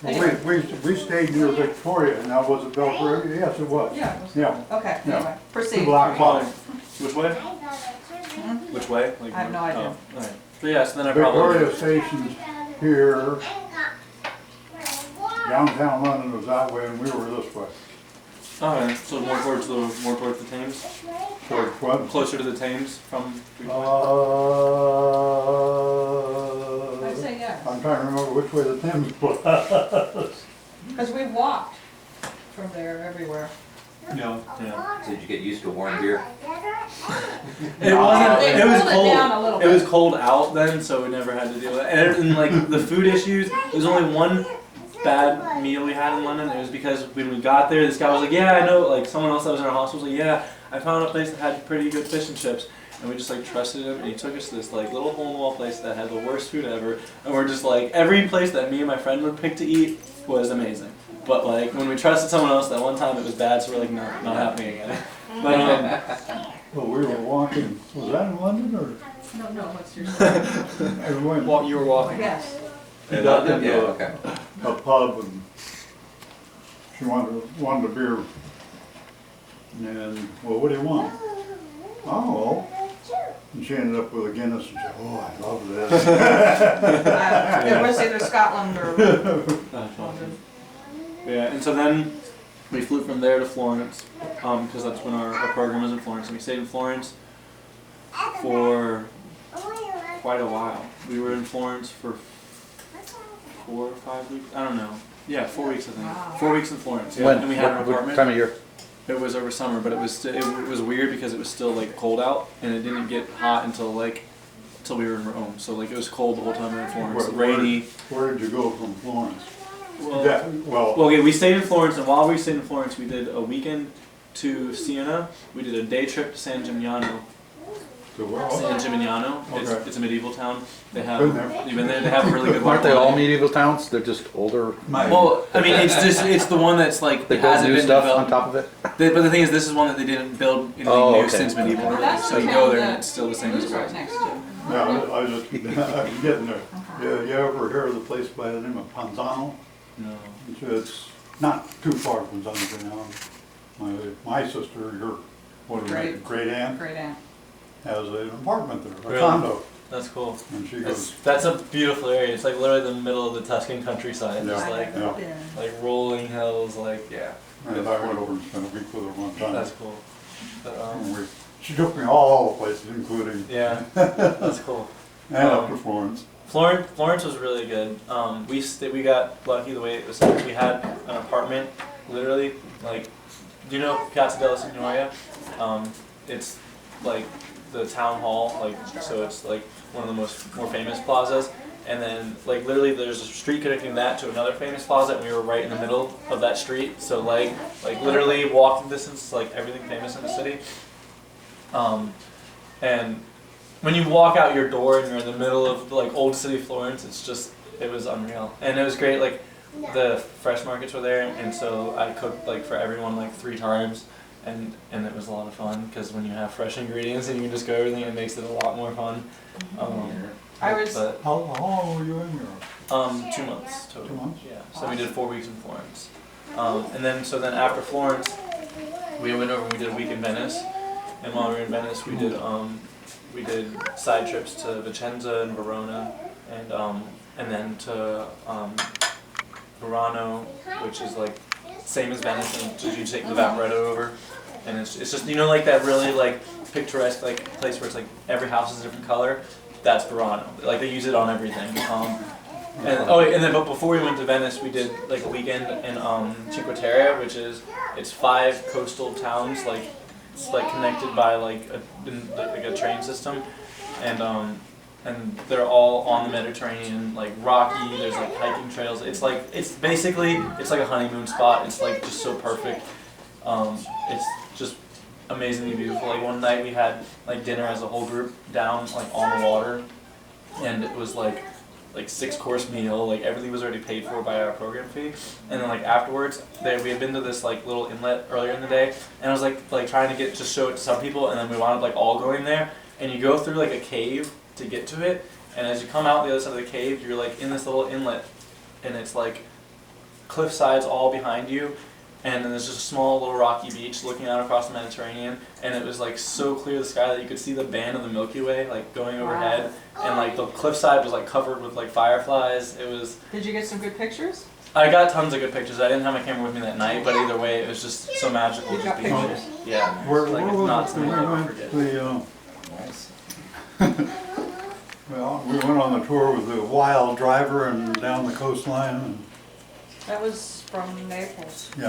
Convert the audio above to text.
We stayed near Victoria, and that was it Belgrade? Yes, it was. Yeah. it was- Yeah. Okay, Yeah. anyway, 2 proceed. blocks off. Which way? Hmm? Which way? Like, I have no idea. Oh, alright. So yeah, so then I probably. Victoria Station's here, downtown London was that way, and we were this way. Okay, so more towards the Thames, Toward what? closer to the Thames from. I say yes, I'm trying to remember which way the Thames was. because we walked from there everywhere. Yeah. Yeah. Did you get used to warm beer? It wasn't. They It was cooled it down a cold. little It was bit. cold out then, so we never had to deal with it. And like the food issues, there's only one bad meal we had in London. It was because when we got there, this guy was like, "Yeah, I know." Like someone else that was in our hostel was like, "Yeah, I found a place that had pretty good fish and chips." And we just like trusted him, and he took us to this like little hole-in-the-wall place that had the worst food ever. And we're just like, every place that me and my friend would pick to eat was amazing. But like when we trusted someone else, that one time it was bad, so we're like, not happening again. But Well, we were walking, was that in London or? No, what's your? Everyone, well, you were walking. Yes. we got Yeah, into okay. a pub and she wanted a beer. And, well, what do you want? Oh, and she ended up with a Guinness and said, oh, I love this. It was either Scotland or London. Yeah, and so then we flew from there to Florence, because that's when our program was in Florence. And we stayed in Florence for quite a while. We were in Florence for 4 or 5 weeks. I don't know. Yeah, 4 weeks I think. Wow. 4 weeks in Florence. Yeah, When? and we had an What apartment. time of year? It was over summer, but it was weird because it was still like cold out, and it didn't get hot until we were in Rome. So like it was cold the whole time we were in Florence. Rainy. Where did you go from Florence? Well, Well, okay, we stayed in Florence, and while we stayed in Florence, we did a weekend to Siena. We did a day trip to San Gimignano. to where? San Gimignano. Okay. It's a medieval town. They have. Been there. You've been there. They have a really good. Aren't they wine. all medieval towns? They're just older. Well, I mean, it's the one that's like They it build hasn't new been stuff developed. on top of it. But the thing is, this is one that they didn't build anything Oh, new okay. since medieval. Well, Really. that's So the you town go there, and that it's still the same as it Lou's right was. next to. Yeah, I was just, I'm getting there. You ever hear of the place by the name of Panzano? No. It's not too far from San Gimignano. My sister, your Great. great aunt, Great aunt. has an apartment there, a Really? condo. That's cool. And she goes, That's a beautiful area. It's like literally the middle of the Tuscan countryside. Just Yeah. like yeah. rolling hills. Like yeah. And I went over and spent a week with her one time. That's cool. But, And she took me all the places, including, yeah, that's cool. and up to Florence. Florence was really good. We got lucky the way it was. We had an apartment, literally like, do you know Piazza della Signoria? It's like the town hall, like so it's like one of the more famous plazas. And then like literally there's a street connecting that to another famous plaza, and we were right in the middle of that street. So like literally walking distance, like everything famous in the city. And when you walk out your door and you're in the middle of like old city Florence, it was unreal. And it was great, like the fresh markets were there, and so I cooked like for everyone like 3 times, and it was a lot of fun because when you have fresh ingredients and you can just go everything, it makes it a lot more fun. I was- but, How long were you in Europe? 2 months total. 2 months? Yeah, so we did 4 weeks in Florence. And then after Florence, we went over and we did a week in Venice. And while we were in Venice, we did side trips to Vicenza and Verona, and then to Verano, which is like same as Venice, and you take the Vaporetto over, and it's just like that really like picturesque like place where it's like every house is a different color. That's Verano. Like they use it on everything. But before we went to Venice, we did like a weekend in Cinque Terre, which is 5 coastal towns like. It's like connected by like a train system, and they're all on the Mediterranean, like rocky. There's like hiking trails. It's basically like a honeymoon spot. It's like just so perfect. It's just amazingly beautiful. Like one night we had like dinner as a whole group down like on the water, and it was like 6-course meal, like everything was already paid for by our program fee. And then like afterwards, we had been to this like little inlet earlier in the day, and I was like trying to show it to some people, and then we wound up like all going there. And you go through like a cave to get to it, and as you come out the other side of the cave, you're like in this little inlet, and it's like cliff sides all behind you, and then there's just a small little rocky beach looking out across the Mediterranean, and it was like so clear the sky that you could see the band of the Milky Way like going overhead, and like the cliffside was like covered with like fireflies. It was. Did you get some good pictures? I got tons of good pictures. I didn't have my camera with me that night, but either way, it was just so magical. You just got being there. pictures? Yeah. Where Like, it's was not it? something I'll ever forget. Well, we went on the tour with the Wild Driver and down the coastline and That was from Naples.